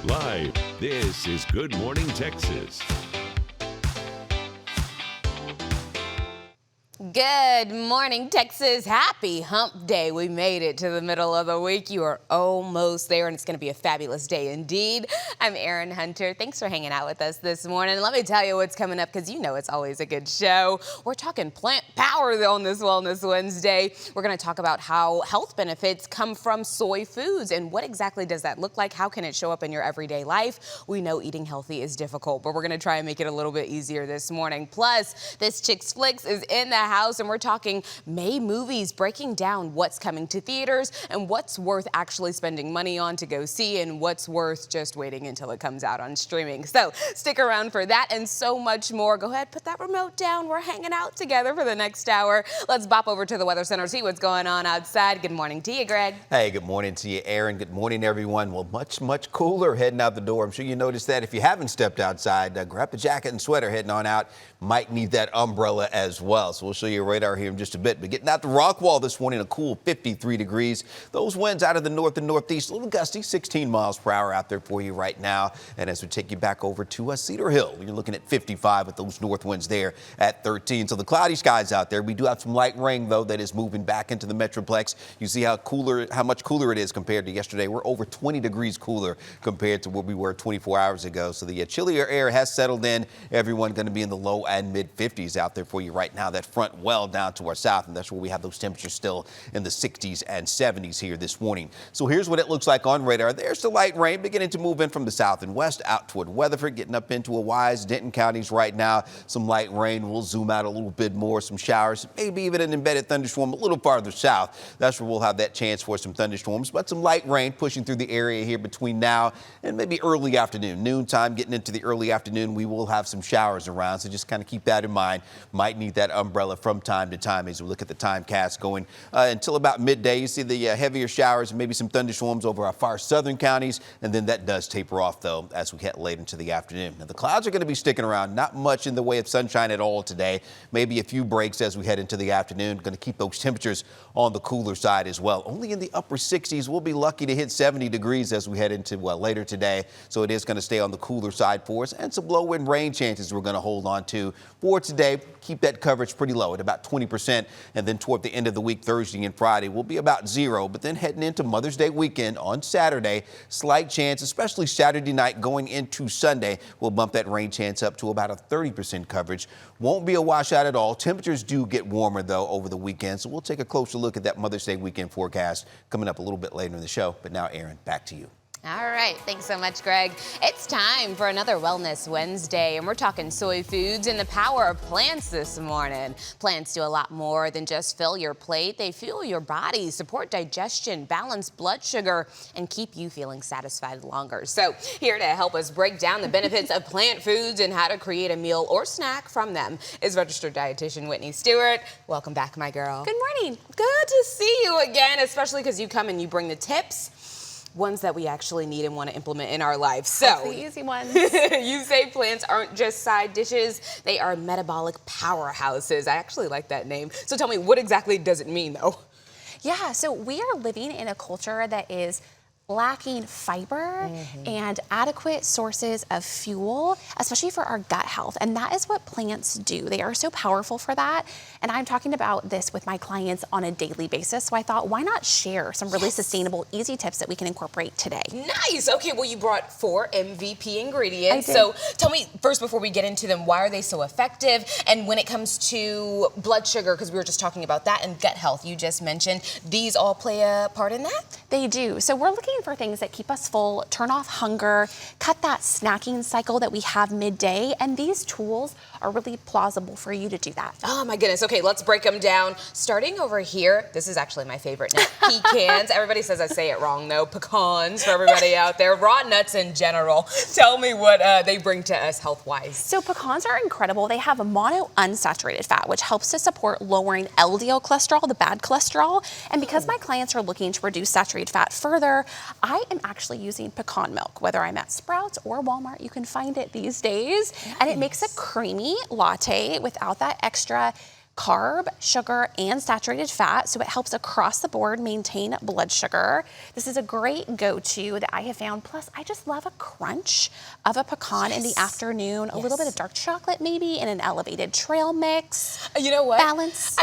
Live, this is Good Morning Texas. Good morning, Texas. Happy hump day. We made it to the middle of the week. You are almost there, and it's going to be a fabulous day indeed. I'm Erin Hunter. Thanks for hanging out with us this morning. Let me tell you what's coming up, because you know it's always a good show. We're talking plant power on this Wellness Wednesday. We're going to talk about how health benefits come from soy foods, and what exactly does that look like? How can it show up in your everyday life? We know eating healthy is difficult, but we're going to try and make it a little bit easier this morning. Plus, this Chicks Flicks is in the house, and we're talking May movies, breaking down what's coming to theaters and what's worth actually spending money on to go see, and what's worth just waiting until it comes out on streaming. So stick around for that and so much more. Go ahead, put that remote down. We're hanging out together for the next hour. Let's bop over to the Weather Center, see what's going on outside. Good morning to you, Greg. Hey, good morning to you, Erin. Good morning, everyone. Well, much cooler heading out the door. I'm sure you noticed that. If you haven't stepped outside, grab a jacket and sweater heading on out. Might need that umbrella as well. So we'll show you a radar here in just a bit. But getting out the Rockwall this morning, a cool 53 degrees. Those winds out of the north and northeast, a little gusty, 16 miles per hour out there for you right now. And as we take you back over to Cedar Hill, you're looking at 55 with those north winds there at 13. So the cloudy skies out there. We do have some light rain, though, that is moving back into the Metroplex. You see how much cooler it is compared to yesterday. We're over 20 degrees cooler compared to where we were 24 hours ago. So the chillier air has settled in. Everyone going to be in the low and mid 50s out there for you right now. That front well down to our south, and that's where we have those temperatures still in the 60s and 70s here this morning. So here's what it looks like on radar. There's the light rain beginning to move in from the south and west out toward Weatherford, getting up into Wise, Denton counties right now. Some light rain. We'll zoom out a little bit more. Some showers, maybe even an embedded thunderstorm a little farther south. That's where we'll have that chance for some thunderstorms, but some light rain pushing through the area here between now and maybe early afternoon. Noontime, getting into the early afternoon, we will have some showers around, so just kind of keep that in mind. Might need that umbrella from time to time as we look at the time cast going until about midday. You see the heavier showers and maybe some thunderstorms over our far southern counties, and then that does taper off, though, as we head late into the afternoon. Now, the clouds are going to be sticking around. Not much in the way of sunshine at all today. Maybe a few breaks as we head into the afternoon. Going to keep those temperatures on the cooler side as well. Only in the upper 60s. We'll be lucky to hit 70 degrees as we head into, later today. So it is going to stay on the cooler side for us, and some low wind rain chances we're going to hold on to for today. Keep that coverage pretty low at about 20%. And then toward the end of the week, Thursday and Friday, will be about 0. But then heading into Mother's Day weekend on Saturday, slight chance, especially Saturday night going into Sunday, we'll bump that rain chance up to about a 30% coverage. Won't be a washout at all. Temperatures do get warmer, though, over the weekend. So we'll take a closer look at that Mother's Day weekend forecast coming up a little bit later in the show. But now, Erin, back to you. All right, thanks so much, Greg. It's time for another Wellness Wednesday, and we're talking soy foods and the power of plants this morning. Plants do a lot more than just fill your plate. They fuel your body, support digestion, balance blood sugar, and keep you feeling satisfied longer. So here to help us break down the benefits of plant foods and how to create a meal or snack from them is registered dietitian Whitney Stewart. Welcome back, my girl. Good morning. Good to see you again, especially because you come and you bring the tips. Ones that we actually need and want to implement in our lives. So that's the easy ones. You say plants aren't just side dishes, they are metabolic powerhouses. I actually like that name. So tell me, what exactly does it mean, though? Yeah, so we are living in a culture that is lacking fiber and adequate sources of fuel, especially for our gut health. And that is what plants do. They are so powerful for that. And I'm talking about this with my clients on a daily basis. So I thought, why not share some really sustainable, easy tips that we can incorporate today? Nice. Okay, well, you brought 4 MVP ingredients. I did. So tell me first, before we get into them, why are they so effective? And when it comes to blood sugar, because we were just talking about that, and gut health, you just mentioned, these all play a part in that? They do. So we're looking for things that keep us full, turn off hunger, cut that snacking cycle that we have midday, and these tools are really plausible for you to do that. Oh my goodness. Okay, let's break them down. Starting over here, this is actually my favorite nut, pecans. Everybody says I say it wrong though. Pecans for everybody out there. Raw nuts in general. Tell me what they bring to us health-wise. So pecans are incredible. They have a monounsaturated fat, which helps to support lowering LDL cholesterol, the bad cholesterol. And because my clients are looking to reduce saturated fat further, I am actually using pecan milk, whether I'm at Sprouts or Walmart. You can find it these days. Nice. And it makes a creamy latte without that extra carb, sugar, and saturated fat, so it helps across the board maintain blood sugar. This is a great go-to that I have found. Plus, I just love a crunch of a pecan in the afternoon, a little bit of dark chocolate maybe, and an elevated trail mix. You know what? Balance.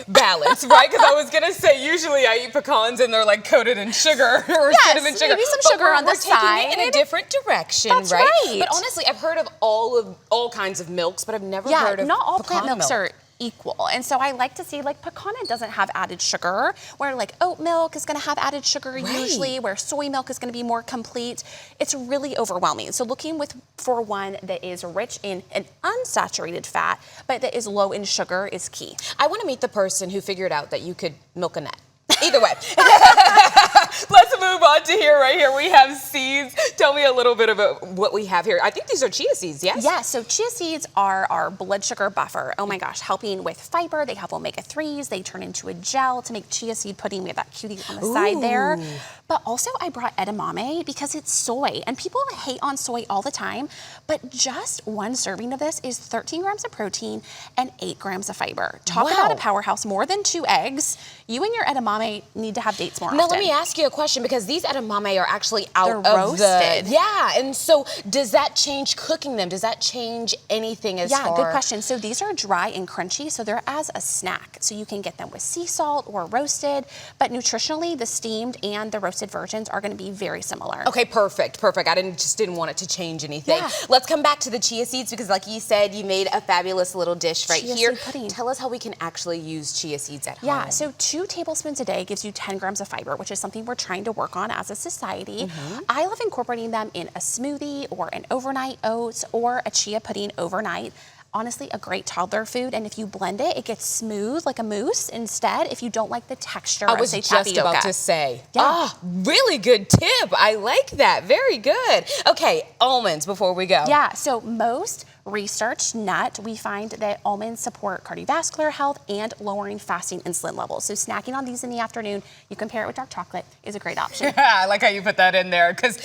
Balance, right? Because I was gonna say usually I eat pecans and they're like coated in sugar or cinnamon sugar. Maybe some But sugar on the we're taking side. it in a different direction, That's right? right. But honestly, I've heard of all kinds of milks, but I've never heard of not all pecan plant milks milk. are equal. And so I like to see, like, pecan doesn't have added sugar, where like oat milk is going to have added sugar usually, where soy milk is going to be more complete. It's really overwhelming. So looking for one that is rich in an unsaturated fat, but that is low in sugar is key. I want to meet the person who figured out that you could milk a nut. Either way. Let's move on to right here. We have seeds. Tell me a little bit about what we have here. I think these are chia seeds, yes? Yeah, so chia seeds are our blood sugar buffer. Oh my gosh, helping with fiber. They have omega-3s. They turn into a gel to make chia seed pudding. We have that cutie on the side there. But also I brought edamame because it's soy. And people hate on soy all the time. But just one serving of this is 13 grams of protein and 8 grams of fiber. Talk about a powerhouse, more than 2 eggs. You and your edamame need to have dates more often. Now let me ask you a question, because these edamame are actually out They're of roasted. and so does that change cooking them? Does that change anything as far? Yeah, good question. So these are dry and crunchy, so they're as a snack. So you can get them with sea salt or roasted, but nutritionally, the steamed and the roasted versions are going to be very similar. Okay, perfect. I just didn't want it to change anything. Yeah. Let's come back to the chia seeds, because like you said, you made a fabulous little dish right Chia here. seed pudding. Tell us how we can actually use chia seeds at home. Yeah, so 2 tablespoons a day gives you 10 grams of fiber, which is something we're trying to work on as a society. I love incorporating them in a smoothie or an overnight oats or a chia pudding overnight. Honestly, a great toddler food, and if you blend it, it gets smooth like a mousse instead if you don't like the texture I of, was say, just tapioca. about to say. Yeah. Really good tip. I like that. Very good. Okay, almonds before we go. Yeah, so most researched nut, we find that almonds support cardiovascular health and lowering fasting insulin levels. So snacking on these in the afternoon, you can pair it with dark chocolate, is a great option. I like how you put that in there, because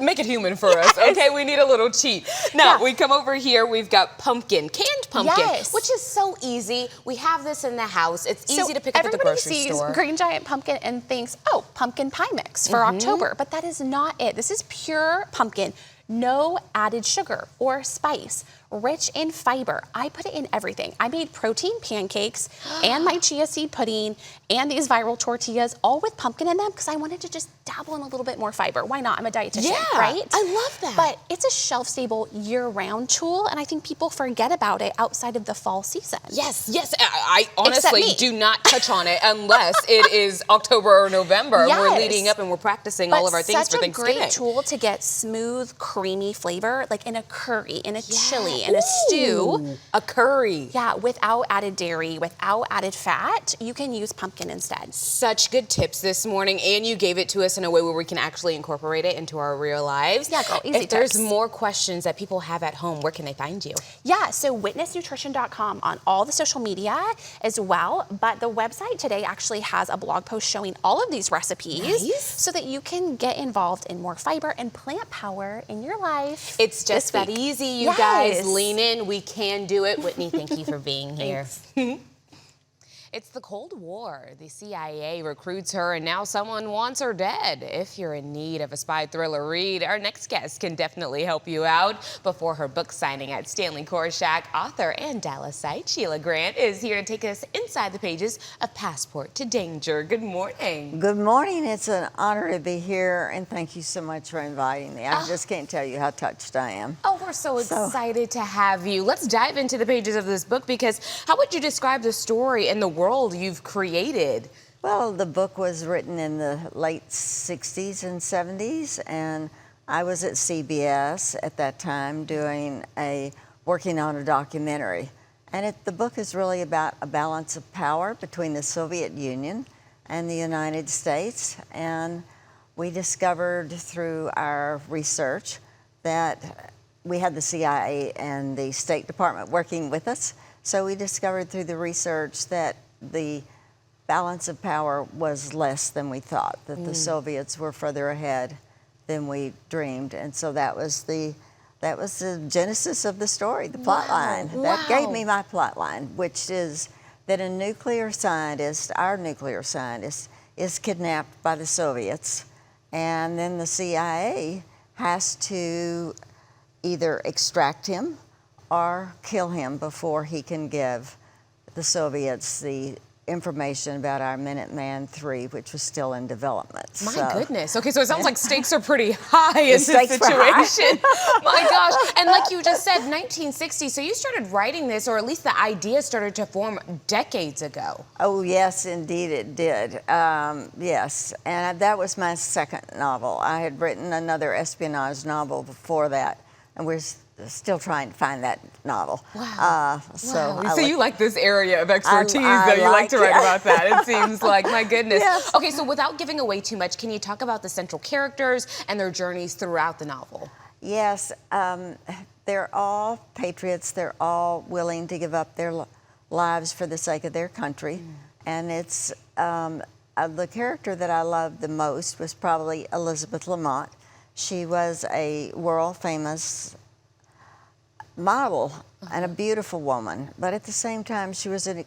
make it human for us. Okay, we need a little cheat. Now, we come over here, we've got pumpkin, canned pumpkin, which is so easy. We have this in the house. It's easy to pick up at the grocery store. Everybody sees Green Giant pumpkin and thinks, oh, pumpkin pie mix for October, but that is not it. This is pure pumpkin. No added sugar or spice, rich in fiber. I put it in everything. I made protein pancakes and my chia seed pudding and these viral tortillas, all with pumpkin in them, because I wanted to just dabble in a little bit more fiber. Why not? I'm a dietitian, right? I love that. But it's a shelf-stable year-round tool, and I think people forget about it outside of the fall season. Yes. I honestly do not touch on it unless it is October or November. And we're leading up and we're practicing all of our things for Thanksgiving. Such a great tool to get smooth, creamy flavor, like in a curry, in a chili, in a stew. A curry. Yeah, without added dairy, without added fat, you can use pumpkin instead. Such good tips this morning, and you gave it to us in a way where we can actually incorporate it into our real lives. Yeah, girl, easy If there's tips. more questions that people have at home, where can they find you? Yeah, so witnessnutrition.com on all the social media as well, but the website today actually has a blog post showing all of these recipes so that you can get involved in more fiber and plant power in your life. It's just that easy, you guys. Lean in. We can do it. Whitney, thank you for being here. It's the Cold War. The CIA recruits her, and now someone wants her dead. If you're in need of a spy thriller read, our next guest can definitely help you out. Before her book signing at Stanley Korshak, author and Dallasite Sheila Grant is here to take us inside the pages of Passport to Danger. Good morning. Good morning. It's an honor to be here, and thank you so much for inviting me. I just can't tell you how touched I am. Oh, we're so excited to have you. Let's dive into the pages of this book, because how would you describe the story and the world you've created? Well, the book was written in the late 60s and 70s, and I was at CBS at that time working on a documentary. And the book is really about a balance of power between the Soviet Union and the United States. And we discovered through our research that we had the CIA and the State Department working with us. So we discovered through the research that the balance of power was less than we thought, that the Soviets were further ahead than we dreamed. And so that was the that was the genesis of the story, the plot line. That gave me my plot line, which is that a nuclear scientist, our nuclear scientist, is kidnapped by the Soviets, and then the CIA has to either extract him or kill him before he can give the Soviets the information about our Minuteman III, which was still in development. My goodness. Okay, so it sounds like stakes are pretty high in this situation. My gosh. And like you just said, 1960, so you started writing this, or at least the idea started to form decades ago. Oh, yes, indeed it did. Yes, and that was my second novel. I had written another espionage novel before that, and we're still trying to find that novel. Wow. So you like this area of expertise, though. You like to write about that, it seems like. My goodness. Yes. Okay, so without giving away too much, can you talk about the central characters and their journeys throughout the novel? Yes, they're all patriots. They're all willing to give up their lives for the sake of their country. And it's the character that I loved the most was probably Elizabeth Lamont. She was a world-famous model and a beautiful woman, but at the same time she was an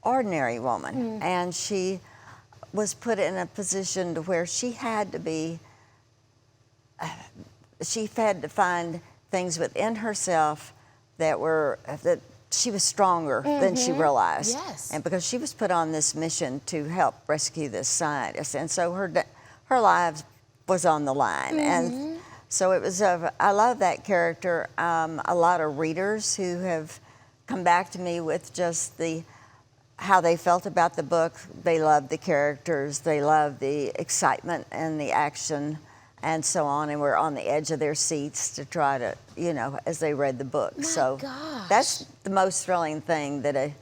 ordinary woman, and she was put in a position to where she had to find things within herself that she was stronger than she realized. Yes. And because she was put on this mission to help rescue this scientist, and so her life was on the line. And so it was, I love that character. A lot of readers who have come back to me with just how they felt about the book. They loved the characters, they loved the excitement and the action and so on, and were on the edge of their seats to try to, as they read the book. So that's the most thrilling thing that a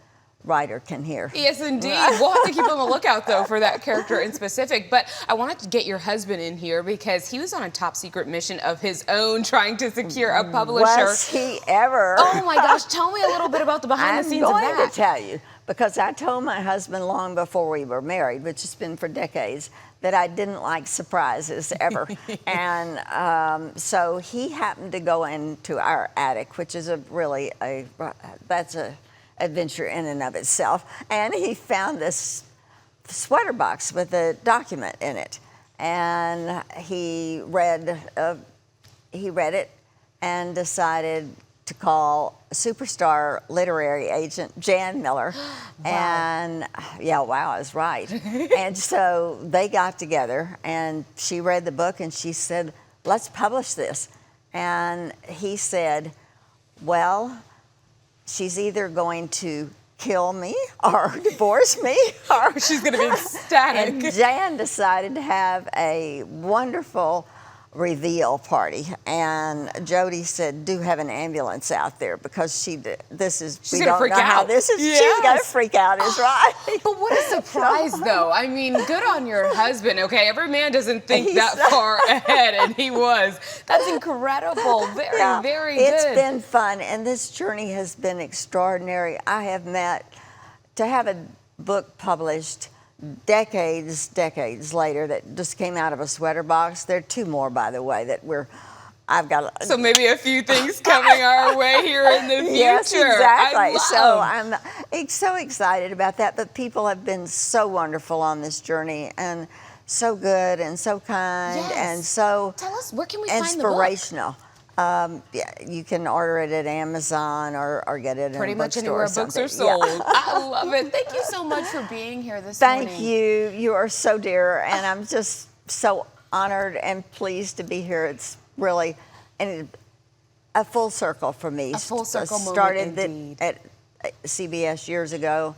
writer can hear. Yes, indeed. We'll have to keep on the lookout, though, for that character in specific. But I wanted to get your husband in here because he was on a top secret mission of his own trying to secure a publisher. Was he ever? Oh, my gosh. Tell me a little bit about the behind the scenes of that. I'm going to tell you, because I told my husband long before we were married, which has been for decades, that I didn't like surprises ever. And so he happened to go into our attic, which is that's a adventure in and of itself. And he found this sweater box with a document in it. And he read it and decided to call superstar literary agent Jan Miller. And yeah, wow, I was right. And so they got together and she read the book and she said, let's publish this. And he said, well, she's either going to kill me or divorce me, or she's going to be ecstatic. And Jan decided to have a wonderful reveal party, and Jody said, "Do have an ambulance out there because she's gonna don't freak know how out. this is. Yes. She's gonna freak out." Is right. But what a surprise, though. I mean, good on your husband. Okay, every man doesn't think that far ahead, and he was. That's incredible. Very good. It's been fun, and this journey has been extraordinary. I have to have a book published decades later that just came out of a sweater box. There are two more, by the way, that I've got. So maybe a few things coming our way here in the future. Yes, exactly. So I'm so excited about that. But people have been so wonderful on this journey and so good and so kind and so Tell us, where can we find the book? inspirational. Yeah, you can order it at Amazon or get it pretty in a much bookstore anywhere or books are something. sold. Yeah. I love it. Thank you so much for being here this morning. Thank you. You are so dear, and I'm just so honored and pleased to be here. It's really a full circle for me. A full circle moment, started indeed. at CBS years ago,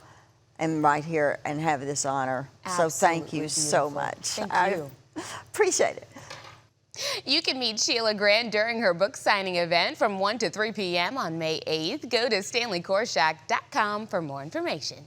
and right here and have this honor. Absolutely so thank you so beautiful. much. Thank you. I appreciate it. You can meet Sheila Grant during her book signing event from 1 to 3 p.m. on May 8th. Go to StanleyKorshak.com for more information.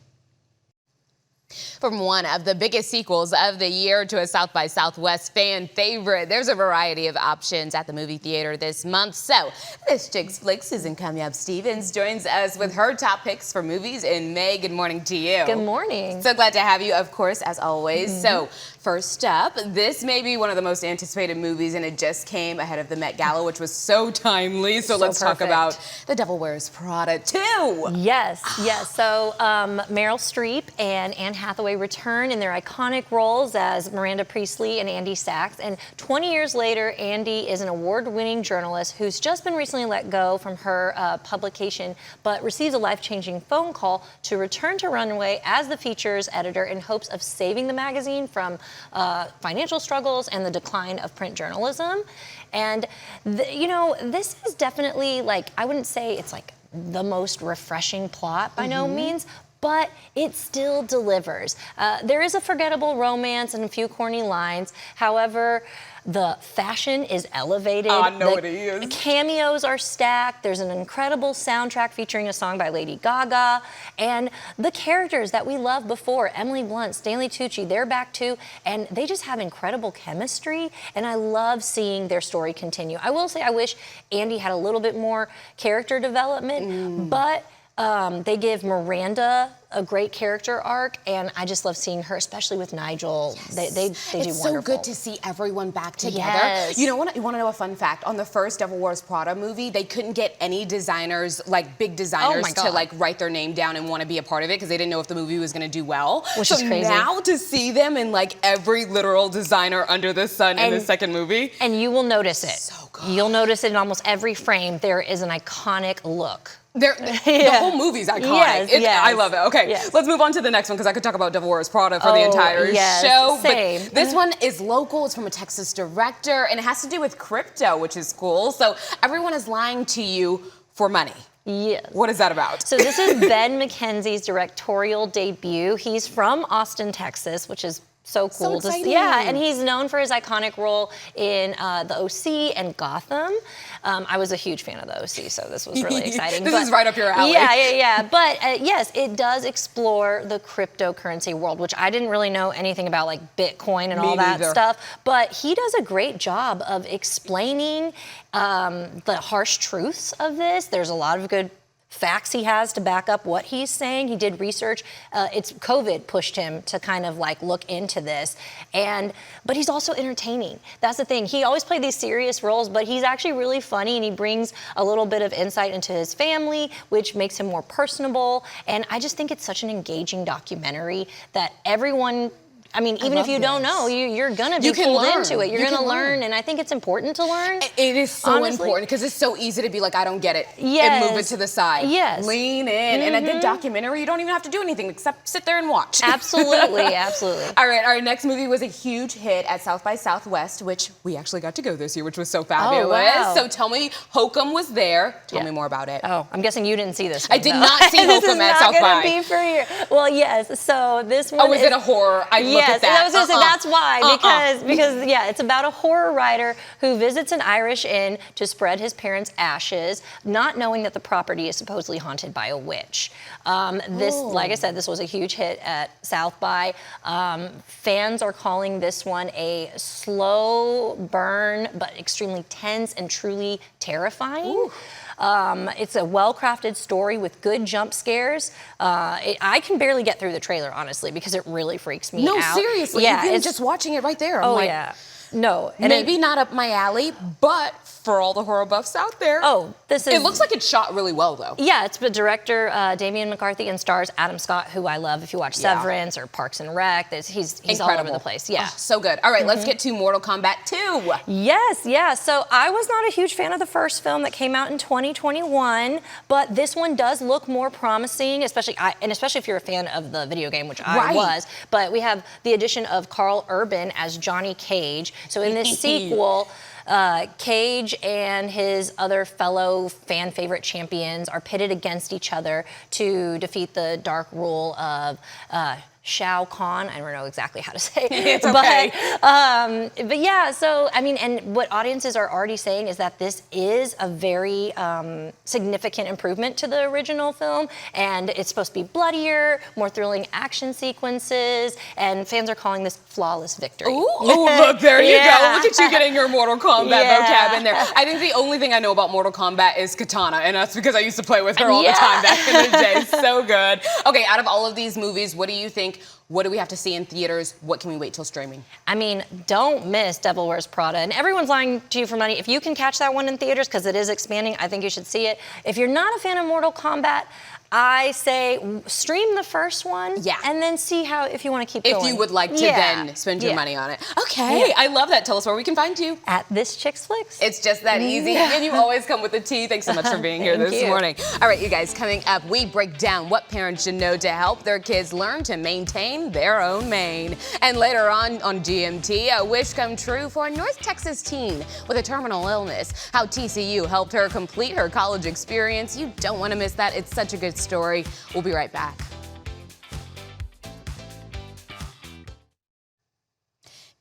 From one of the biggest sequels of the year to a South by Southwest fan favorite, there's a variety of options at the movie theater this month. So this chick's flick, Susan Comey-Stevens, joins us with her top picks for movies in May. Good morning to you. Good morning. So glad to have you, of course, as always. So First up, this may be one of the most anticipated movies, and it just came ahead of the Met Gala, which was so timely. So let's talk about The Devil Wears Prada 2. Yes, yes. So Meryl Streep and Anne Hathaway return in their iconic roles as Miranda Priestley and Andy Sachs. And 20 years later, Andy is an award-winning journalist who's just been recently let go from her publication, but receives a life-changing phone call to return to Runway as the features editor in hopes of saving the magazine from financial struggles and the decline of print journalism. And, you know, this is definitely, like, I wouldn't say it's like the most refreshing plot by no means, but it still delivers. There is a forgettable romance and a few corny lines. However, the fashion is elevated. Oh, I know what it is. Cameos are stacked. There's an incredible soundtrack featuring a song by Lady Gaga. And the characters that we loved before, Emily Blunt, Stanley Tucci, they're back too. And they just have incredible chemistry. And I love seeing their story continue. I will say I wish Andy had a little bit more character development, but they give Miranda a great character arc, and I just love seeing her, especially with Nigel. They do wonderful. It's so good to see everyone back together. Yes. You want to know a fun fact? On the first Devil Wears Prada movie, they couldn't get any designers, like big designers, to like write their name down and want to be a part of it because they didn't know if the movie was going to do well. Which is crazy. Now to see them in like every literal designer under the sun in the second movie. And you will notice it. So good. You'll notice it in almost every frame. There is an iconic look. The whole movie's iconic. Yes. I love it. Okay, let's move on to the next one because I could talk about Devil Wears Prada for the entire show. Same. But this one is local. It's from a Texas director, and it has to do with crypto, which is cool. So everyone is lying to you for money. Yes. What is that about? So this is Ben McKenzie's directorial debut. He's from Austin, Texas, which is so cool. So exciting. And he's known for his iconic role in The OC and Gotham. I was a huge fan of The OC, so this was really exciting. This is right up your alley. Yeah. But yes, it does explore the cryptocurrency world, which I didn't really know anything about, like Bitcoin and all that stuff. But he does a great job of explaining the harsh truths of this. There's a lot of good facts he has to back up what he's saying. He did research. It's COVID pushed him to kind of like look into this, but he's also entertaining. That's the thing. He always played these serious roles, but he's actually really funny, and he brings a little bit of insight into his family, which makes him more personable. And I just think it's such an engaging documentary that everyone, I mean, even if you don't know, you're going to be pulled into it. You're going to learn, and I think it's important to learn. It is so important because it's so easy to be like, I don't get it, and move it to the side. Lean in. And a good documentary, you don't even have to do anything except sit there and watch. Absolutely. All right, our next movie was a huge hit at South by Southwest, which we actually got to go this year, which was so fabulous. Wow. So tell me, Hokum was there. Tell me more about it. Oh, I'm guessing you didn't see this I one, did not see Hokum at South by. This is not going to be for you. Well, yes. So this one is it a horror? I look at that. I was going to say that's why, because it's about a horror writer who visits an Irish inn to spread his parents' ashes, not knowing that the property is supposedly haunted by a witch. Like I said, this was a huge hit at South by. Fans are calling this one a slow burn, but extremely tense and truly terrifying. It's a well-crafted story with good jump scares. I can barely get through the trailer, honestly, because it really freaks me out. No, seriously. Yeah, Even just watching it right there. I'm like, No. And maybe not up my alley, but for all the horror buffs out there. It looks like it's shot really well, though. Yeah, it's the director, Damian McCarthy, and stars Adam Scott, who I love. If you watch Severance or Parks and Rec, he's all over the place. Yeah. So good. All right, let's get to Mortal Kombat 2. Yes. So I was not a huge fan of the first film that came out in 2021, but this one does look more promising, especially if you're a fan of the video game, which I was. But we have the addition of Carl Urban as Johnny Cage. So in this sequel, Cage and his other fellow fan favorite champions are pitted against each other to defeat the dark rule of Shao Kahn. I don't know exactly how to say it. It's okay. But yeah, so, I mean, and what audiences are already saying is that this is a very significant improvement to the original film, and it's supposed to be bloodier, more thrilling action sequences, and fans are calling this flawless victory. Ooh, look, there you go. Look at you getting your Mortal Kombat vocab in there. I think the only thing I know about Mortal Kombat is Katana, and that's because I used to play with her all the time back in the day. So good. Okay, out of all of these movies, what do you think week. What do we have to see in theaters? What can we wait till streaming? I mean, don't miss Devil Wears Prada. And everyone's lying to you for money. If you can catch that one in theaters, because it is expanding, I think you should see it. If you're not a fan of Mortal Kombat, I say stream the first one, and then see how, if you want to keep going. If you would like to then spend your money on it. Okay, I love that. Tell us where we can find you. At This Chick's Flicks. It's just that easy, and you always come with a tea. Thanks so much for being here this morning. All right, you guys, coming up, we break down what parents should know to help their kids learn to maintain their own mane. And later on GMT, a wish come true for a North Texas teen with a terminal illness. How TCU helped her complete her college experience. You don't want to miss that. It's such a good story. We'll be right back.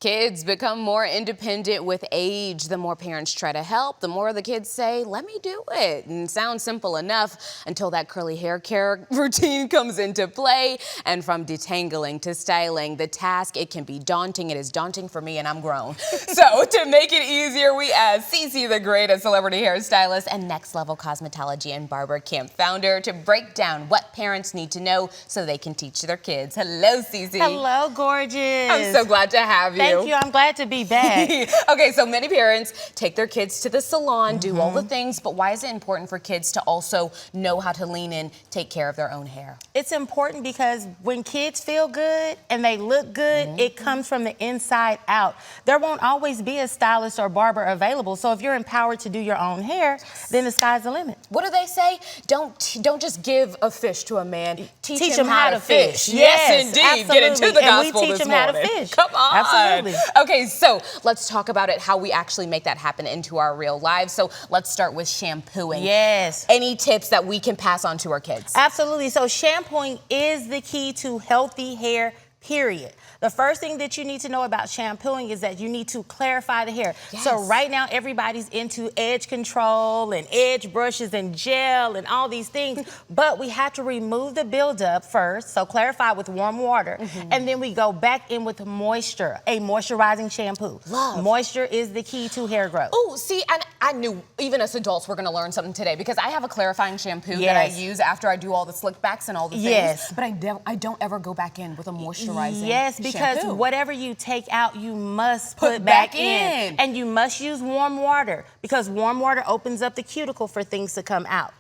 Kids become more independent with age. The more parents try to help, the more the kids say, let me do it. And it sounds simple enough until that curly hair care routine comes into play. And from detangling to styling, the task, it can be daunting. It is daunting for me, and I'm grown. So to make it easier, we asked Cece the Great, a celebrity hairstylist and Next Level Cosmetology and Barber Camp founder, to break down what parents need to know so they can teach their kids. Hello, Cece. Hello, gorgeous. I'm so glad to have you. Thank you. I'm glad to be back. Okay, so many parents take their kids to the salon, do all the things, but why is it important for kids to also know how to lean in, take care of their own hair? It's important because when kids feel good and they look good, it comes from the inside out. There won't always be a stylist or barber available, so if you're empowered to do your own hair, then the sky's the limit. What do they say? Don't just give a fish to a man. Teach him how to fish. Yes, indeed. absolutely. Get into the gospel and we teach this them how to morning. fish. Come on. Absolutely. Okay, so let's talk about it, how we actually make that happen into our real lives. So let's start with shampooing. Yes. Any tips that we can pass on to our kids? Absolutely. So shampooing is the key to healthy hair, period. The first thing that you need to know about shampooing is that you need to clarify the hair. Yes. So right now, everybody's into edge control and edge brushes and gel and all these things, but we have to remove the buildup first, so clarify with warm water, and then we go back in with moisture, a moisturizing shampoo. Love. Moisture is the key to hair growth. Oh, see, and I knew even as adults we're going to learn something today, because I have a clarifying shampoo that I use after I do all the slick backs and all the things, but I don't ever go back in with a moisturizing because shampoo. whatever you take out, you must put back in. And you must use warm water, because warm water opens up the cuticle for things to come out.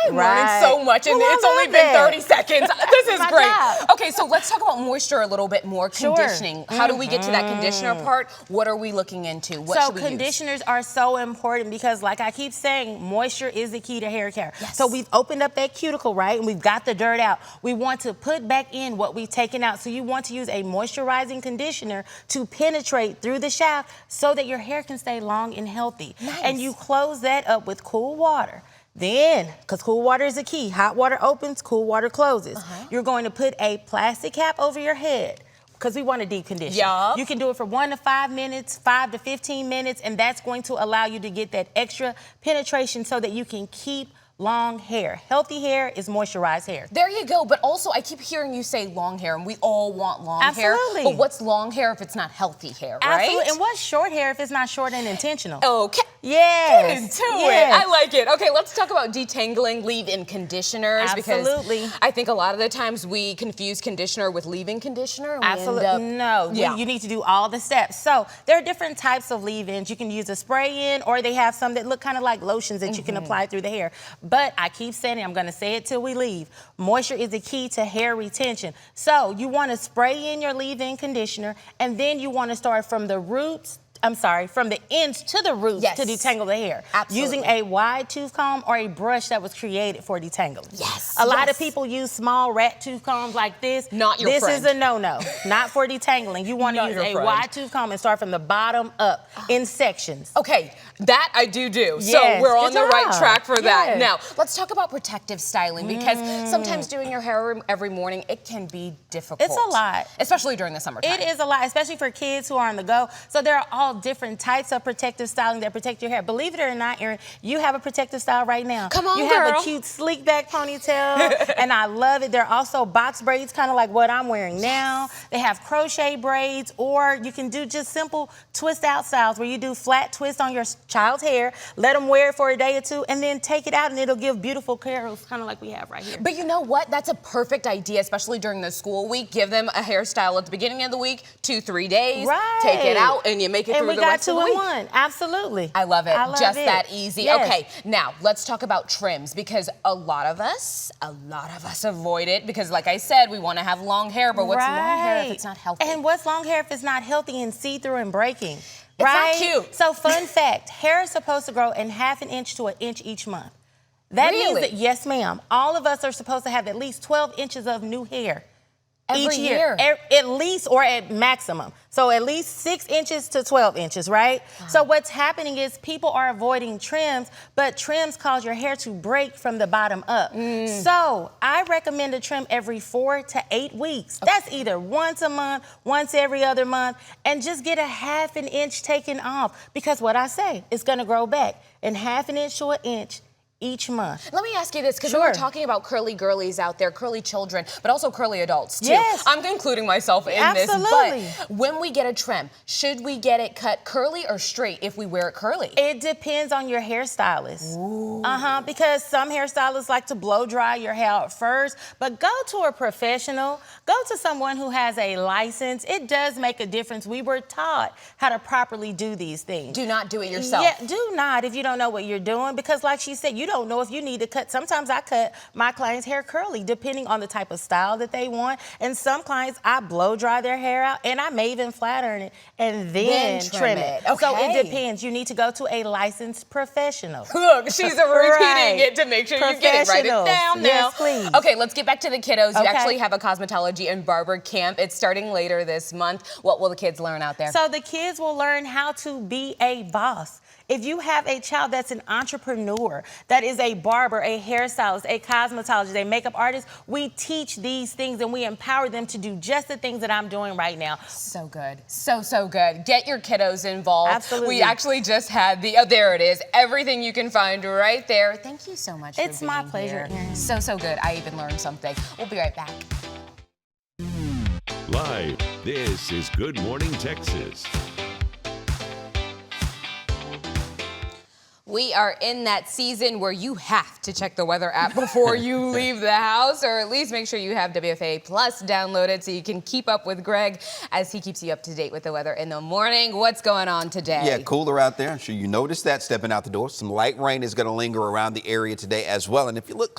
I'm learning so much, and it's only been 30 seconds. This is great. Okay, so let's talk about moisture a little bit more. Conditioning. How do we get to that conditioner part? What are we looking into? What should we use? Conditioners are so important because, like I keep saying, moisture is the key to hair care. So we've opened up that cuticle, right? And we've got the dirt out. We want to put back in what we've taken out. So you want to use a moisturizing conditioner to penetrate through the shaft so that your hair can stay long and healthy. And you close that up with cool water. Then, because cool water is the key, hot water opens, cool water closes. You're going to put a plastic cap over your head, because we want to deep condition. You can do it for 1 to 5 minutes, 5 to 15 minutes, and that's going to allow you to get that extra penetration so that you can keep long hair. Healthy hair is moisturized hair. There you go. But also, I keep hearing you say long hair, and we all want long hair. But what's long hair if it's not healthy hair, right? Absolutely. And what's short hair if it's not short and intentional? Okay. Yes. Get into it. I like it. Okay, let's talk about detangling leave-in conditioners. Absolutely. Because I think a lot of the times we confuse conditioner with leave-in conditioner. Absolutely. No. You need to do all the steps. So there are different types of leave-ins. You can use a spray-in, or they have some that look kind of like lotions that you can apply through the hair. But I keep saying it, I'm going to say it till we leave. Moisture is the key to hair retention. So you want to spray in your leave-in conditioner, and then you want to start from the roots, from the ends to the roots to detangle the hair. Using a wide tooth comb or a brush that was created for detangling. A lot of people use small rat tooth combs like this. Not your friend. This is a no-no. Not for detangling. You want to use a wide tooth comb and start from the bottom up in sections. Okay, that I do. So we're on the right track for that. Now, let's talk about protective styling, because sometimes doing your hair every morning, it can be difficult. It's a lot. Especially during the summertime. It is a lot, especially for kids who are on the go. So there are all all different types of protective styling that protect your hair. Believe it or not, Erin, you have a protective style right now. Come on, you girl. have a cute sleek back ponytail, and I love it. There are also box braids, kind of like what I'm wearing now. They have crochet braids, or you can do just simple twist out styles where you do flat twist on your child's hair, let them wear it for a day or two, and then take it out, and it'll give beautiful curls, kind of like we have right here. But you know what? That's a perfect idea, especially during the school week. Give them a hairstyle at the beginning of the week, 2-3 days. Right. Take it out, and you make it through the rest of the week. And we got 2 in 1. Absolutely. I love it. I love Just it. that easy. Yes. Okay, now let's talk about trims, because a lot of us avoid it because, like I said, we want to have long hair, but what's long hair if it's not healthy? And what's long hair if it's not healthy and see-through and breaking? It's right? not cute. So fun fact, hair is supposed to grow in ½ an inch to an inch each month. That means Really? that, yes, ma'am, all of us are supposed to have at least 12 inches of new hair. Every each year. At least, or at maximum. So at least 6 inches to 12 inches, right? So what's happening is people are avoiding trims, but trims cause your hair to break from the bottom up. So I recommend a trim every 4 to 8 weeks. That's either once a month, once every other month, and just get ½ an inch taken off. Because what I say, it's gonna grow back in ½ an inch to an inch each month. Let me ask you this, because we were talking about curly girlies out there, curly children, but also curly adults too. Yes. I'm including myself in Absolutely. this, but when we get a trim, should we get it cut curly or straight if we wear it curly? It depends on your hairstylist. Because some hairstylists like to blow dry your hair out first, but go to a professional, go to someone who has a license. It does make a difference. We were taught how to properly do these things. Do not do it yourself. Yeah, do not if you don't know what you're doing, because like she said, you don't know if you need to cut. Sometimes I cut my clients' hair curly depending on the type of style that they want. And some clients, I blow dry their hair out and I may even flat iron it and then trim it. Okay. So it depends. You need to go to a licensed professional. Look, she's repeating Right. it to make sure you get it. Write it down now. Yes, please. Okay, let's get back to the kiddos. You Okay. actually have a cosmetology and barber camp. It's starting later this month. What will the kids learn out there? So the kids will learn how to be a boss. If you have a child that's an entrepreneur, that is a barber, a hairstylist, a cosmetologist, a makeup artist, we teach these things and we empower them to do just the things that I'm doing right now. So good. So good. Get your kiddos involved. Absolutely. We actually just had there it is. Everything you can find right there. Thank you so much It's for my being pleasure, here. Erin. So good. I even learned something. We'll be right back. Live, this is Good Morning Texas. We are in that season where you have to check the weather app before you leave the house, or at least make sure you have WFA Plus downloaded so you can keep up with Greg as he keeps you up to date with the weather in the morning. What's going on today? Yeah, cooler out there. I'm sure you noticed that stepping out the door. Some light rain is going to linger around the area today as well. And if you look,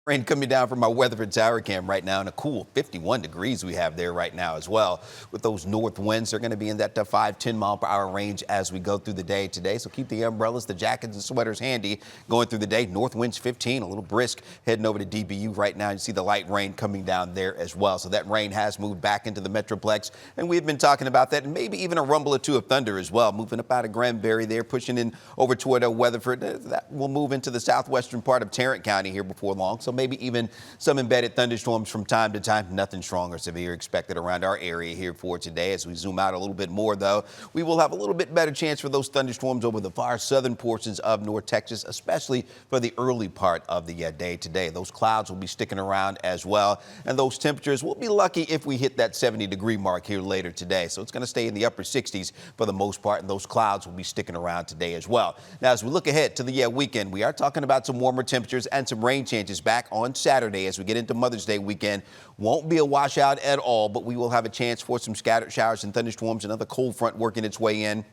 rain coming down from our Weatherford Tower cam right now, and a cool 51 degrees we have there right now as well. With those north winds, they're going to be in that 5-10 mile per hour range as we go through the day today. So keep the umbrellas, the jackets, and sweaters handy going through the day. North winds 15, a little brisk heading over to DBU right now. You see the light rain coming down there as well. So that rain has moved back into the Metroplex, and we've been talking about that, and maybe even a rumble or two of thunder as well. Moving up out of Granbury there, pushing in over toward Weatherford. That will move into the southwestern part of Tarrant County here before long. So maybe even some embedded thunderstorms from time to time. Nothing strong or severe expected around our area here for today. As we zoom out a little bit more, though, we will have a little bit better chance for those thunderstorms over the far southern portions of North Texas, especially for the early part of the day today. Those clouds will be sticking around as well, and those temperatures will be lucky if we hit that 70-degree mark here later today. So it's going to stay in the upper 60s for the most part, and those clouds will be sticking around today as well. Now, as we look ahead to the weekend, we are talking about some warmer temperatures and some rain chances back on Saturday as we get into Mother's Day weekend. Won't be a washout at all, but we will have a chance for some scattered showers and thunderstorms, another cold front working its way in.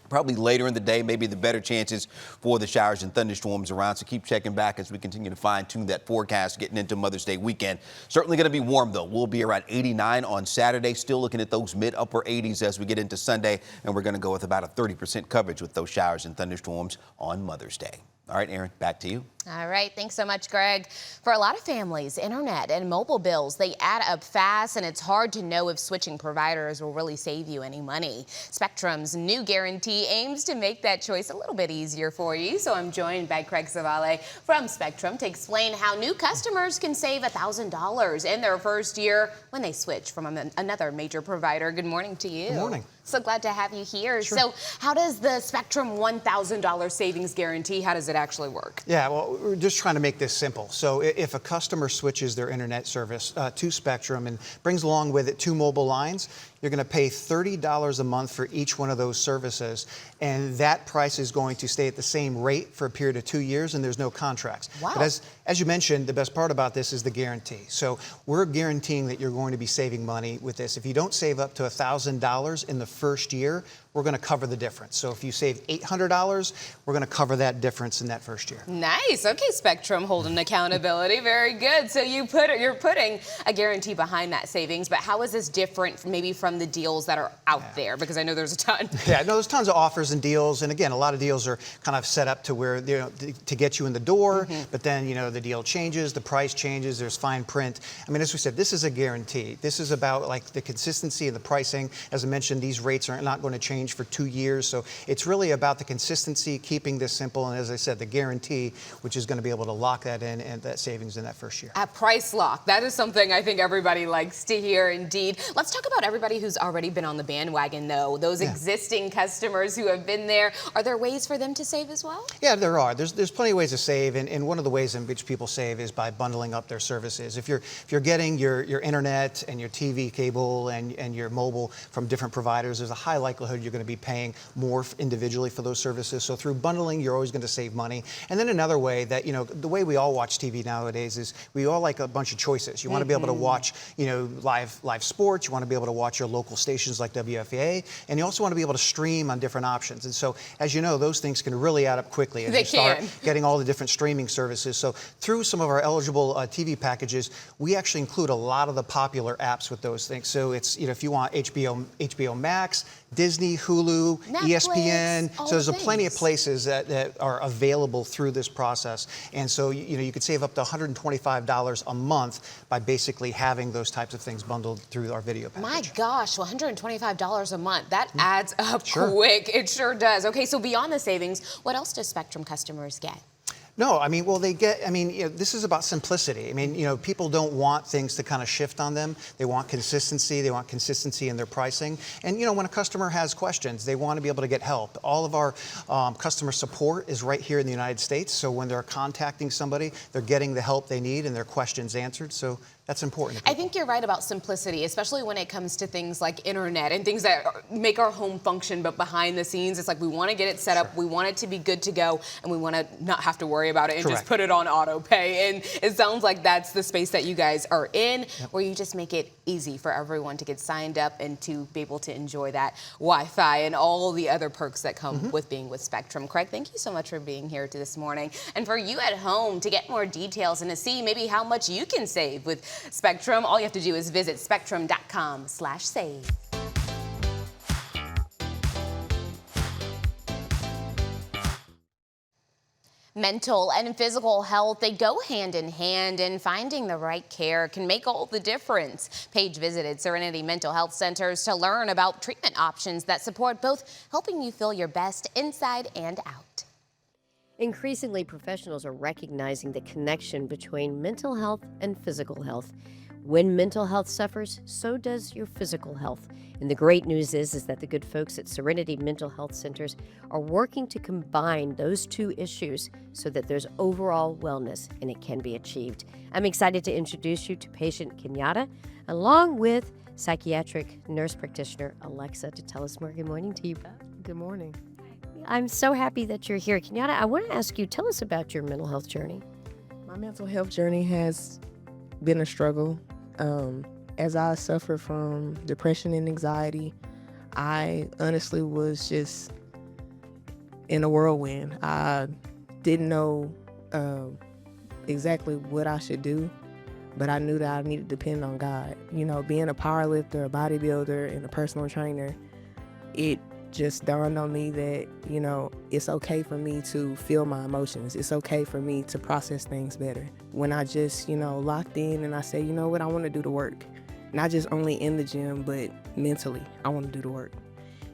Probably later in the day, maybe the better chances for the showers and thunderstorms around. So keep checking back as we continue to fine tune that forecast getting into Mother's Day weekend. Certainly going to be warm, though. We'll be around 89 on Saturday. Still looking at those mid-upper 80s as we get into Sunday. And we're going to go with about a 30% coverage with those showers and thunderstorms on Mother's Day. All right, Erin, back to you. All right. Thanks so much, Greg. For a lot of families, internet and mobile bills, they add up fast, and it's hard to know if switching providers will really save you any money. Spectrum's new guarantee aims to make that choice a little bit easier for you. So I'm joined by Craig Savale from Spectrum to explain how new customers can save $1,000 in their first year when they switch from another major provider. Good morning to you. Good morning. So glad to have you here. Sure. So how does the Spectrum $1,000 savings guarantee, how does it actually work? Yeah, well, we're just trying to make this simple. So if a customer switches their internet service to Spectrum and brings along with it 2 mobile lines, you're going to pay $30 a month for each one of those services, and that price is going to stay at the same rate for a period of 2 years, and there's no contracts. Wow. But as you mentioned, the best part about this is the guarantee. So we're guaranteeing that you're going to be saving money with this. If you don't save up to $1,000 in the first year, we're going to cover the difference. So if you save $800, we're going to cover that difference in that first year. Nice. Okay, Spectrum holding accountability. Very good. So you're putting a guarantee behind that savings, but how is this different maybe from the deals that are out there? Because I know there's a ton. Yeah, no, there's tons of offers and deals. And again, a lot of deals are kind of set up to where, to get you in the door, but then, the deal changes, the price changes, there's fine print. I mean, as we said, this is a guarantee. This is about like the consistency and the pricing. As I mentioned, these rates are not going to change for 2 years. So it's really about the consistency, keeping this simple. And as I said, the guarantee, which is going to be able to lock that in and that savings in that first year. A price lock. That is something I think everybody likes to hear indeed. Let's talk about everybody who's already been on the bandwagon though. Those existing customers who have been there. Are there ways for them to save as well? Yeah, there are. There's plenty of ways to save. And one of the ways in which people save is by bundling up their services. If you're getting your internet and your TV cable and your mobile from different providers, there's a high likelihood you're going to be paying more individually for those services. So through bundling, you're always going to save money. And then another way that, the way we all watch TV nowadays is we all like a bunch of choices. You want to be able to watch, live sports. You want to be able to watch your local stations like WFAA. And you also want to be able to stream on different options. And so, as you know, those things can really add up quickly as you start getting all the different streaming services. So through some of our eligible TV packages, we actually include a lot of the popular apps with those things. So it's, if you want HBO Max, Disney, Hulu, Netflix, ESPN. all So there's the plenty of things. places that are available through this process. And so, you could save up to $125 a month by basically having those types of things bundled through our video package. My gosh, $125 a month. That adds up quick. It sure does. Okay, so beyond the savings, what else do Spectrum customers get? No, this is about simplicity. People don't want things to kind of shift on them. They want consistency. They want consistency in their pricing. And, when a customer has questions, they want to be able to get help. All of our customer support is right here in the United States. So when they're contacting somebody, they're getting the help they need and their questions answered. So that's important to people. I think you're right about simplicity, especially when it comes to things like internet and things that make our home function, but behind the scenes, it's like we want to get it set up, we want it to be good to go, and we want to not have to worry about it and just put it on auto pay. And it sounds like that's the space that you guys are in, where you just make it easy for everyone to get signed up and to be able to enjoy that Wi-Fi and all the other perks that come with being with Spectrum. Craig, thank you so much for being here this morning. And for you at home, to get more details and to see maybe how much you can save with Spectrum, all you have to do is visit spectrum.com/save. Mental and physical health, they go hand in hand, and finding the right care can make all the difference. Paige visited Serenity Mental Health Centers to learn about treatment options that support both helping you feel your best inside and out. Increasingly, professionals are recognizing the connection between mental health and physical health. When mental health suffers, so does your physical health. And the great news is that the good folks at Serenity Mental Health Centers are working to combine those two issues so that there's overall wellness and it can be achieved. I'm excited to introduce you to patient Kenyatta, along with psychiatric nurse practitioner Alexa, to tell us more. Good morning to you both. Good morning. I'm so happy that you're here. Kenyatta, I want to ask you, tell us about your mental health journey. My mental health journey has been a struggle. As I suffer from depression and anxiety, I honestly was just in a whirlwind. I didn't know exactly what I should do, but I knew that I needed to depend on God. Being a powerlifter, a bodybuilder, and a personal trainer, it just dawned on me that, it's okay for me to feel my emotions. It's okay for me to process things better. When I just, locked in and I said, I want to do the work. Not just only in the gym, but mentally, I want to do the work.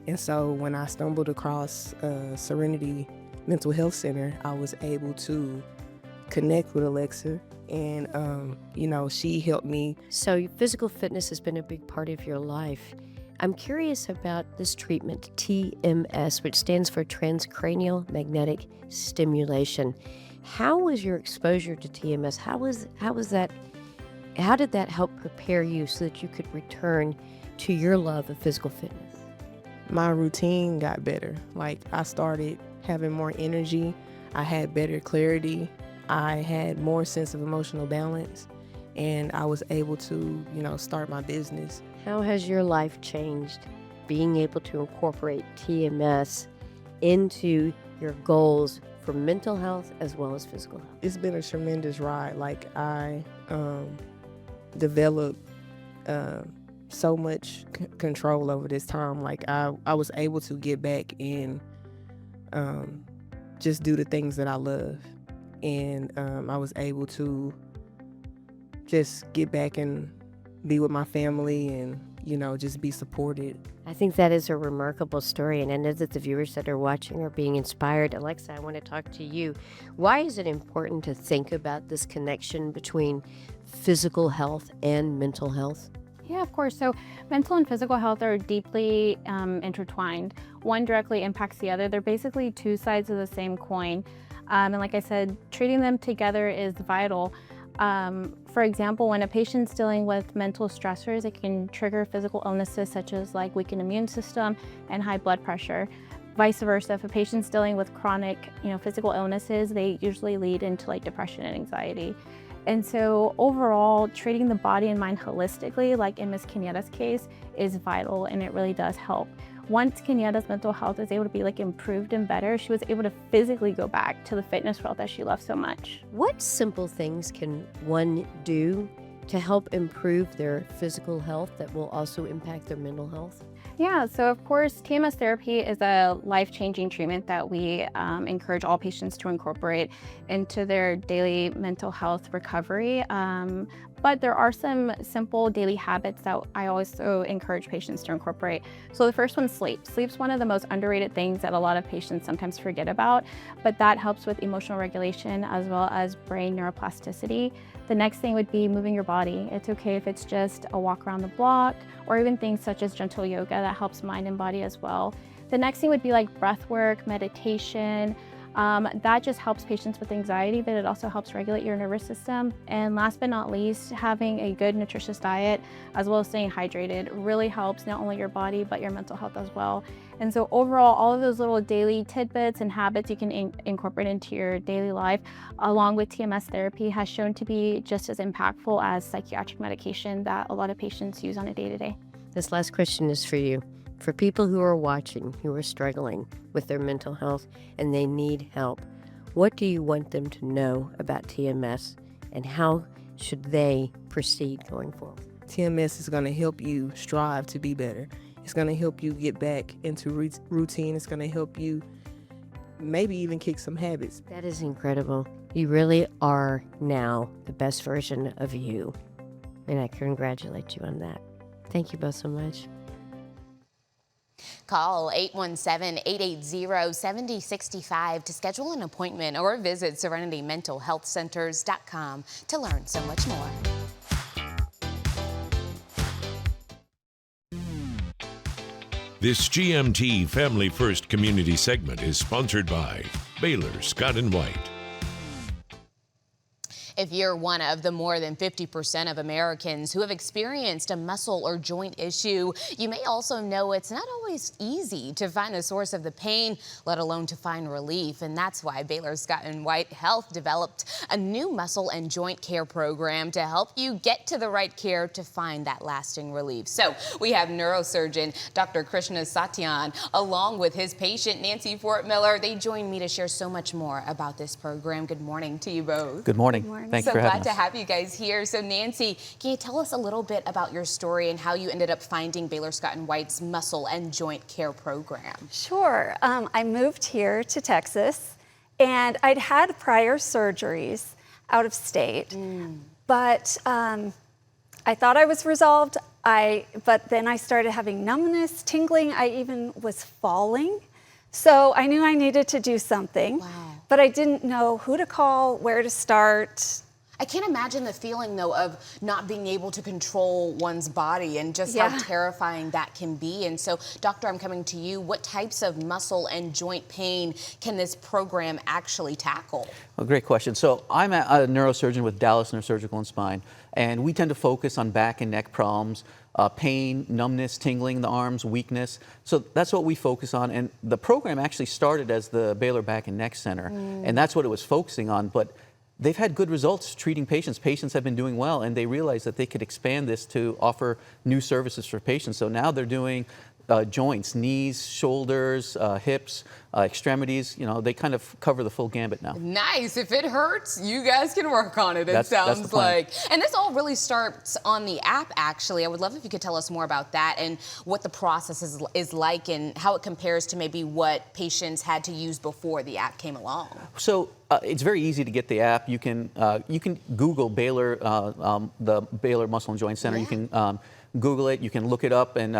And so when I stumbled across Serenity Mental Health Center, I was able to connect with Alexa, and, she helped me. So physical fitness has been a big part of your life. I'm curious about this treatment, TMS, which stands for transcranial magnetic stimulation. How was your exposure to TMS? How did that help prepare you so that you could return to your love of physical fitness? My routine got better. Like, I started having more energy. I had better clarity. I had more sense of emotional balance, and I was able to, start my business. How has your life changed being able to incorporate TMS into your goals for mental health as well as physical health? It's been a tremendous ride. Like, I developed so much control over this time. Like, I was able to get back and just do the things that I love. And I was able to just get back and be with my family and, just be supported. I think that is a remarkable story, and I know that the viewers that are watching are being inspired. Alexa, I want to talk to you. Why is it important to think about this connection between physical health and mental health? Yeah, of course. So mental and physical health are deeply intertwined. One directly impacts the other. They're basically two sides of the same coin. And like I said, treating them together is vital. For example, when a patient's dealing with mental stressors, it can trigger physical illnesses such as like weakened immune system and high blood pressure. Vice versa, if a patient's dealing with chronic, physical illnesses, they usually lead into like depression and anxiety. And so overall, treating the body and mind holistically, like in Ms. Caneda's case, is vital, and it really does help. Once Caneda's mental health was able to be like improved and better, she was able to physically go back to the fitness world that she loved so much. What simple things can one do to help improve their physical health that will also impact their mental health? Yeah, so of course, TMS therapy is a life-changing treatment that we encourage all patients to incorporate into their daily mental health recovery. But there are some simple daily habits that I also encourage patients to incorporate. So the first one's sleep. Sleep's one of the most underrated things that a lot of patients sometimes forget about, but that helps with emotional regulation as well as brain neuroplasticity. The next thing would be moving your body. It's okay if it's just a walk around the block or even things such as gentle yoga that helps mind and body as well. The next thing would be like breath work, meditation. That just helps patients with anxiety, but it also helps regulate your nervous system. And last but not least, having a good nutritious diet as well as staying hydrated really helps not only your body, but your mental health as well. And so overall, all of those little daily tidbits and habits you can incorporate into your daily life, along with TMS therapy, has shown to be just as impactful as psychiatric medication that a lot of patients use on a day-to-day. This last question is for you. For people who are watching, who are struggling with their mental health and they need help, what do you want them to know about TMS and how should they proceed going forward? TMS is going to help you strive to be better. It's going to help you get back into routine. It's going to help you maybe even kick some habits. That is incredible. You really are now the best version of you, and I congratulate you on that. Thank you both so much. Call 817-880-7065 to schedule an appointment or visit SerenityMentalHealthCenters.com to learn so much more. This GMT Family First Community segment is sponsored by Baylor Scott & White. If you're one of the more than 50% of Americans who have experienced a muscle or joint issue, you may also know it's not always easy to find a source of the pain, let alone to find relief. And that's why Baylor Scott & White Health developed a new muscle and joint care program to help you get to the right care to find that lasting relief. So we have neurosurgeon Dr. Krishna Satyan along with his patient Nancy Fort Miller. They join me to share so much more about this program. Good morning to you both. Good morning. Good morning. Thank you for having us. So glad to have you guys here. So Nancy, can you tell us a little bit about your story and how you ended up finding Baylor Scott & White's muscle and joint care program? Sure. I moved here to Texas, and I'd had prior surgeries out of state, but I thought I was resolved. But then I started having numbness, tingling. I even was falling. So I knew I needed to do something. Wow. But I didn't know who to call, where to start. I can't imagine the feeling, though, of not being able to control one's body and just how terrifying that can be. And so, doctor, I'm coming to you. What types of muscle and joint pain can this program actually tackle? Well, great question. So I'm a neurosurgeon with Dallas Neurosurgical and Spine, and we tend to focus on back and neck problems, pain, numbness, tingling in the arms, weakness. So that's what we focus on. And the program actually started as the Baylor Back and Neck Center, and that's what it was focusing on. But they've had good results treating patients. Patients have been doing well, and they realized that they could expand this to offer new services for patients. So now they're doing joints, knees, shoulders, hips, extremities. You know, they kind of cover the full gambit now. Nice. If it hurts, you guys can work on it, it sounds like. And this all really starts on the app, actually. I would love if you could tell us more about that and what the process is like and how it compares to maybe what patients had to use before the app came along. So it's very easy to get the app. You can Google Baylor, the Baylor Muscle and Joint Center. You can Google it, you can look it up and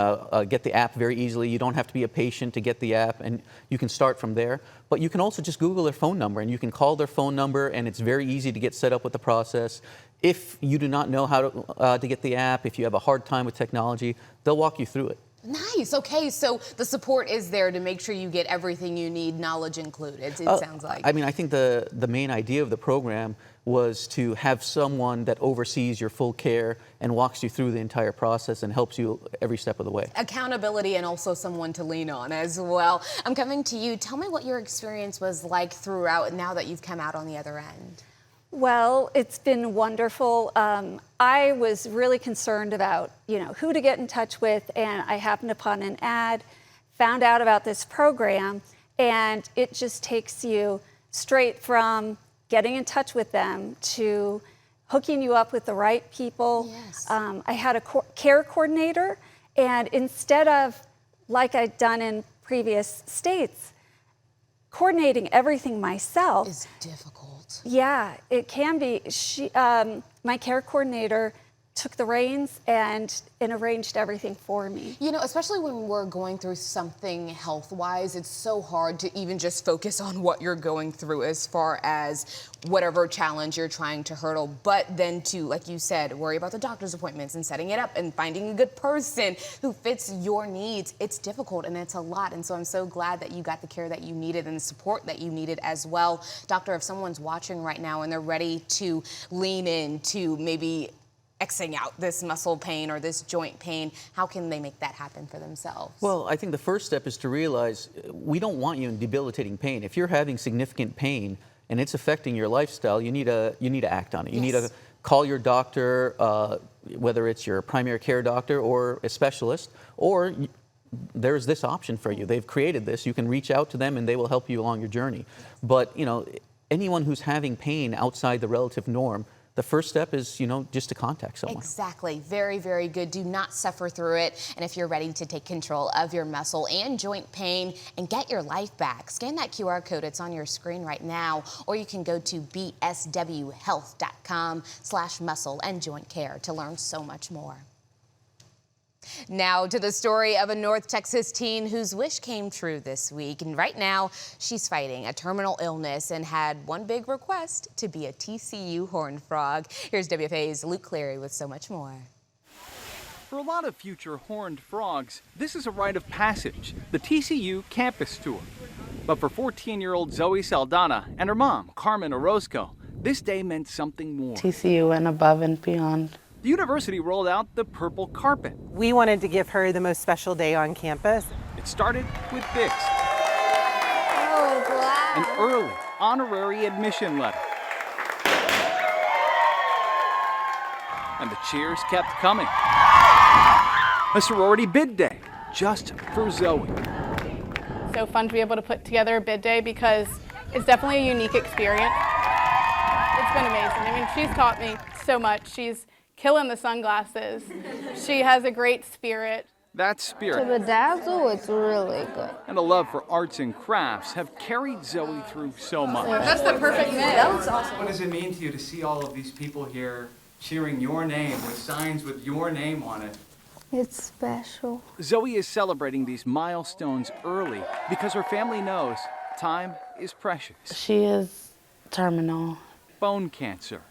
get the app very easily. You don't have to be a patient to get the app, and you can start from there. But you can also just Google their phone number, and you can call their phone number, and it's very easy to get set up with the process. If you do not know how to get the app, if you have a hard time with technology, they'll walk you through it. Nice. Okay, so the support is there to make sure you get everything you need, knowledge included, it sounds like. I mean, I think the main idea of the program was to have someone that oversees your full care and walks you through the entire process and helps you every step of the way. Accountability and also someone to lean on as well. I'm coming to you. Tell me what your experience was like throughout now that you've come out on the other end. Well, it's been wonderful. I was really concerned about, who to get in touch with, and I happened upon an ad, found out about this program, and it just takes you straight from getting in touch with them to hooking you up with the right people. Yes. I had a care coordinator, and instead of, like I'd done in previous states, coordinating everything myself is difficult. Yeah, it can be. My care coordinator took the reins and arranged everything for me. Especially when we're going through something health-wise, it's so hard to even just focus on what you're going through as far as whatever challenge you're trying to hurdle, but then to, like you said, worry about the doctor's appointments and setting it up and finding a good person who fits your needs. It's difficult and it's a lot, and so I'm so glad that you got the care that you needed and the support that you needed as well. Doctor, if someone's watching right now and they're ready to lean into maybe Xing out this muscle pain or this joint pain, how can they make that happen for themselves? Well, I think the first step is to realize we don't want you in debilitating pain. If you're having significant pain and it's affecting your lifestyle, you need to act on it. You need to call your doctor, whether it's your primary care doctor or a specialist, or there's this option for you. They've created this. You can reach out to them and they will help you along your journey. But, anyone who's having pain outside the relative norm, the first step is, just to contact someone. Exactly. Very, very good. Do not suffer through it. And if you're ready to take control of your muscle and joint pain and get your life back, scan that QR code. It's on your screen right now. Or you can go to bswhealth.com/muscle and joint care to learn so much more. Now to the story of a North Texas teen whose wish came true this week. And right now, she's fighting a terminal illness and had one big request: to be a TCU Horned Frog. Here's WFA's Luke Cleary with so much more. For a lot of future Horned Frogs, this is a rite of passage, the TCU campus tour. But for 14-year-old Zoe Saldana and her mom, Carmen Orozco, this day meant something more. TCU went above and beyond. The university rolled out the purple carpet. We wanted to give her the most special day on campus. It started with this. Oh, wow. An early honorary admission letter. And the cheers kept coming. A sorority bid day, just for Zoe. So fun to be able to put together a bid day because it's definitely a unique experience. It's been amazing. I mean, she's taught me so much. She's killing the sunglasses. She has a great spirit. That spirit To bedazzle, it's really good. and a love for arts and crafts have carried Zoe through so much. That's the perfect mix. That looks awesome. What does it mean to you to see all of these people here cheering your name with signs with your name on it? It's special. Zoe is celebrating these milestones early because her family knows time is precious. She is terminal. Bone cancer.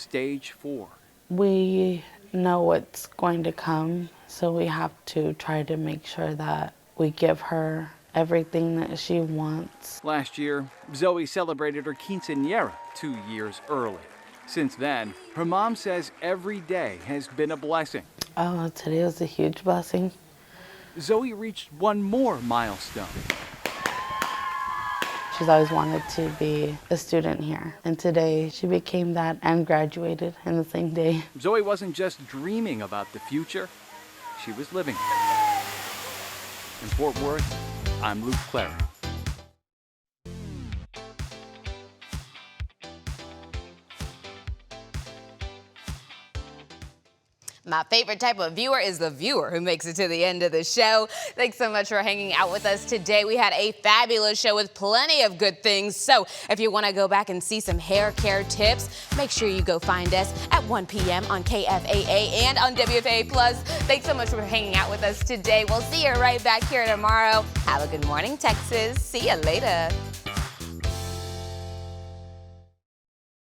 stage 4. We know what's going to come, so we have to try to make sure that we give her everything that she wants. Last year, Zoe celebrated her quinceañera 2 years early. Since then, her mom says every day has been a blessing. Oh, today was a huge blessing. Zoe reached one more milestone. She's always wanted to be a student here, and today she became that and graduated in the same day. Zoe wasn't just dreaming about the future, she was living it. In Fort Worth, I'm Luke Clary. My favorite type of viewer is the viewer who makes it to the end of the show. Thanks so much for hanging out with us today. We had a fabulous show with plenty of good things. So if you want to go back and see some hair care tips, make sure you go find us at 1 p.m. on KFAA and on WFAA+. Thanks so much for hanging out with us today. We'll see you right back here tomorrow. Have a good morning, Texas. See you later.